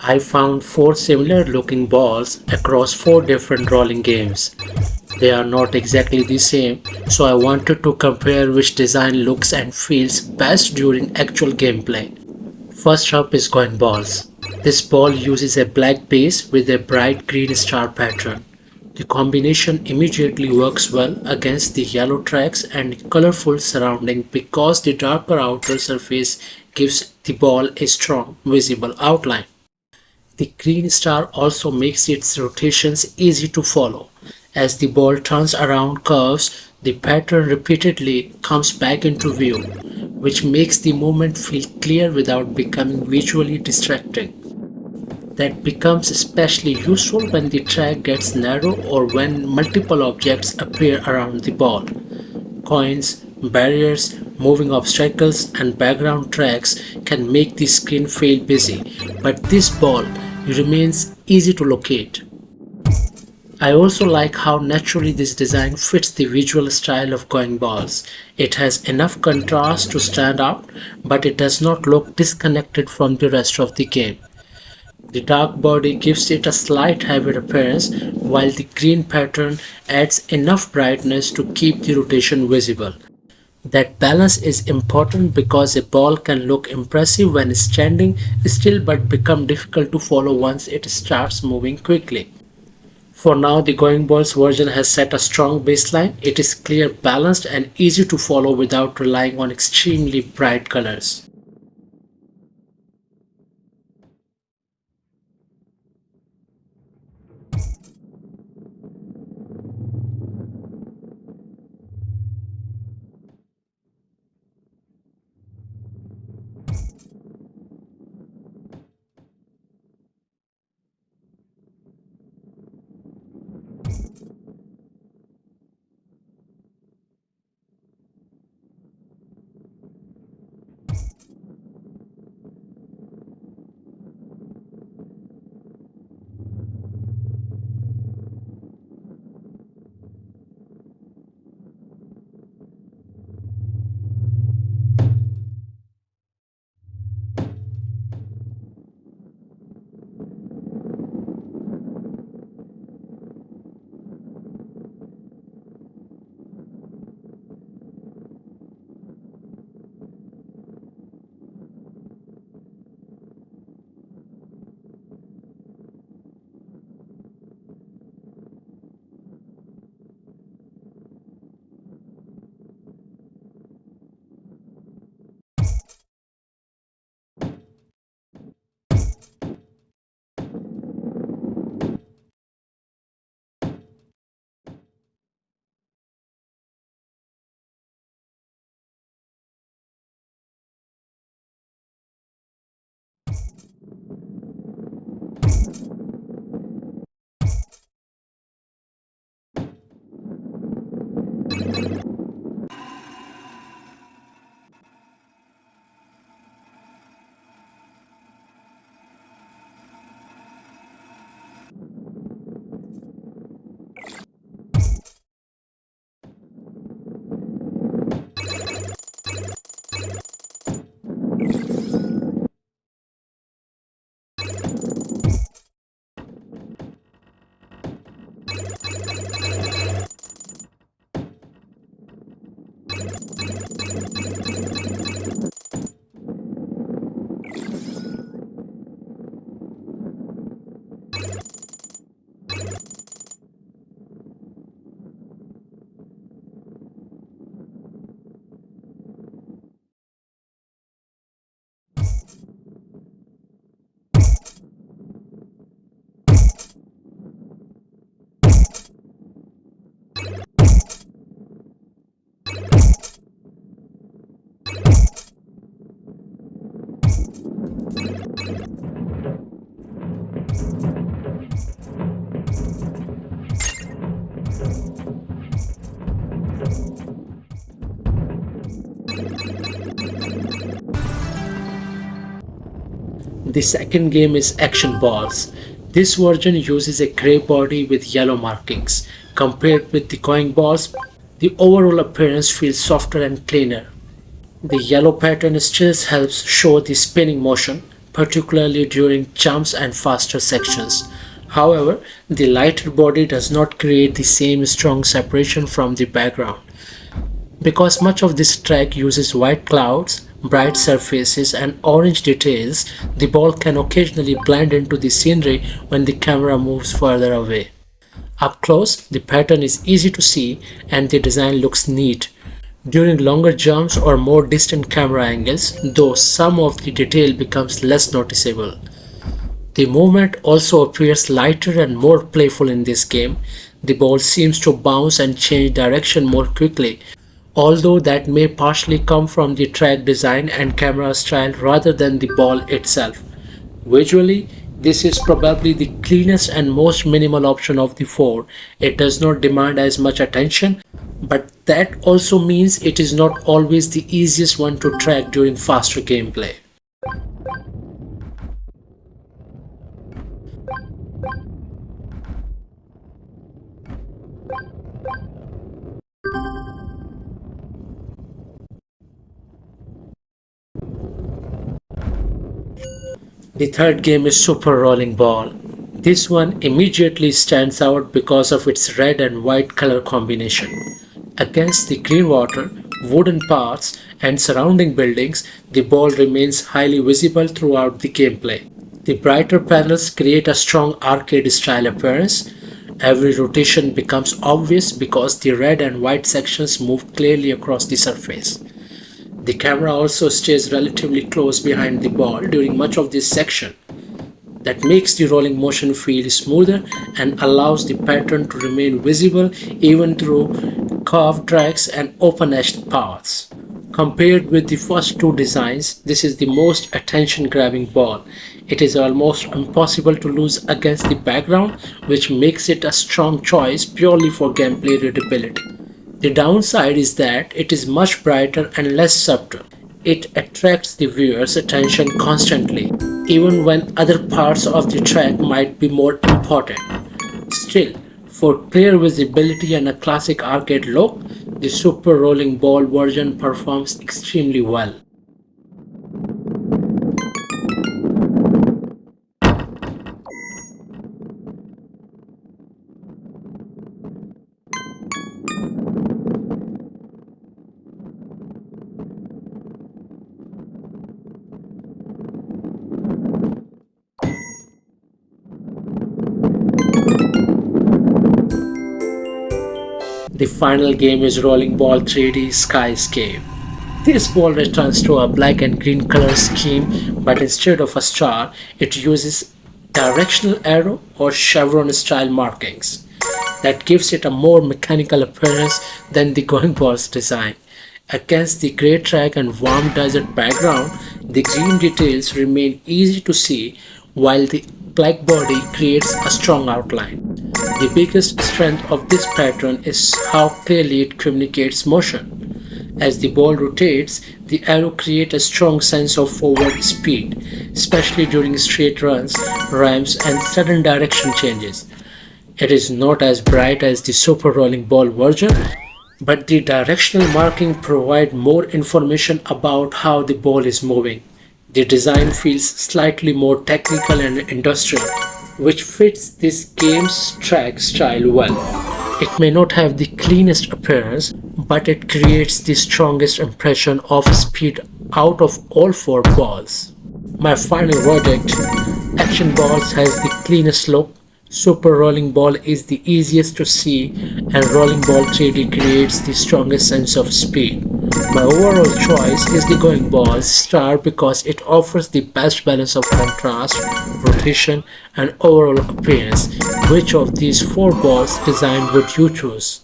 I found four similar looking balls across four different rolling games. They are not exactly the same, so I wanted to compare which design looks and feels best during actual gameplay. First up is going balls. This ball uses a black base with a bright green star pattern. The combination immediately works well against the yellow tracks and colorful surrounding because the darker outer surface gives the ball a strong, visible outline. The green star also makes its rotations easy to follow. As the ball turns around curves, the pattern repeatedly comes back into view, which makes the movement feel clear without becoming visually distracting. That becomes especially useful when the track gets narrow or when multiple objects appear around the ball. Coins, barriers, moving obstacles, and background tracks can make the screen feel busy, but this ball remains easy to locate. I also like how naturally this design fits the visual style of going balls. It has enough contrast to stand out, but it does not look disconnected from the rest of the game. The dark body gives it a slight heavier appearance, while the green pattern adds enough brightness to keep the rotation visible. That balance is important because a ball can look impressive when standing still but become difficult to follow once it starts moving quickly. For now, the Going Balls version has set a strong baseline. It is clear, balanced, and easy to follow without relying on extremely bright colors. The second game is Action Balls. This version uses a grey body with yellow markings. Compared with the Going Balls, the overall appearance feels softer and cleaner. The yellow pattern still helps show the spinning motion, particularly during jumps and faster sections. However, the lighter body does not create the same strong separation from the background. Because much of this track uses white clouds, bright surfaces, and orange details, the ball can occasionally blend into the scenery when the camera moves further away. Up close, the pattern is easy to see and the design looks neat. During longer jumps or more distant camera angles, though some of the detail becomes less noticeable. The movement also appears lighter and more playful in this game. The ball seems to bounce and change direction more quickly, although that may partially come from the track design and camera style rather than the ball itself. Visually, this is probably the cleanest and most minimal option of the four. It does not demand as much attention, but that also means it is not always the easiest one to track during faster gameplay. The third game is Super Rolling Ball. This one immediately stands out because of its red and white color combination. Against the green water, wooden paths, and surrounding buildings, the ball remains highly visible throughout the gameplay. The brighter panels create a strong arcade-style appearance. Every rotation becomes obvious because the red and white sections move clearly across the surface. The camera also stays relatively close behind the ball during much of this section. That makes the rolling motion feel smoother and allows the pattern to remain visible even through curved tracks and open-edged paths. Compared with the first two designs, this is the most attention-grabbing ball. It is almost impossible to lose against the background, which makes it a strong choice purely for gameplay readability. The downside is that it is much brighter and less subtle. It attracts the viewer's attention constantly, even when other parts of the track might be more important. Still, for clear visibility and a classic arcade look, the Super Rolling Ball version performs extremely well. The final game is Rolling Ball 3D Skyscape. This ball returns to a black and green color scheme, but instead of a star, it uses directional arrow or chevron style markings. That gives it a more mechanical appearance than the Going Ball's design. Against the grey track and warm desert background, the green details remain easy to see while the black body creates a strong outline. The biggest strength of this pattern is how clearly it communicates motion. As the ball rotates, the arrow creates a strong sense of forward speed, especially during straight runs, ramps, and sudden direction changes. It is not as bright as the Super Rolling Ball version, but the directional marking provides more information about how the ball is moving. The design feels slightly more technical and industrial, which fits this game's track style well. It may not have the cleanest appearance, but it creates the strongest impression of speed out of all four balls. My final verdict: Action Balls has the cleanest look, Super Rolling Ball is the easiest to see, and Rolling Ball 3D creates the strongest sense of speed. My overall choice is the Going Ball's star because it offers the best balance of contrast, rotation, and overall appearance. Which of these four balls design would you choose?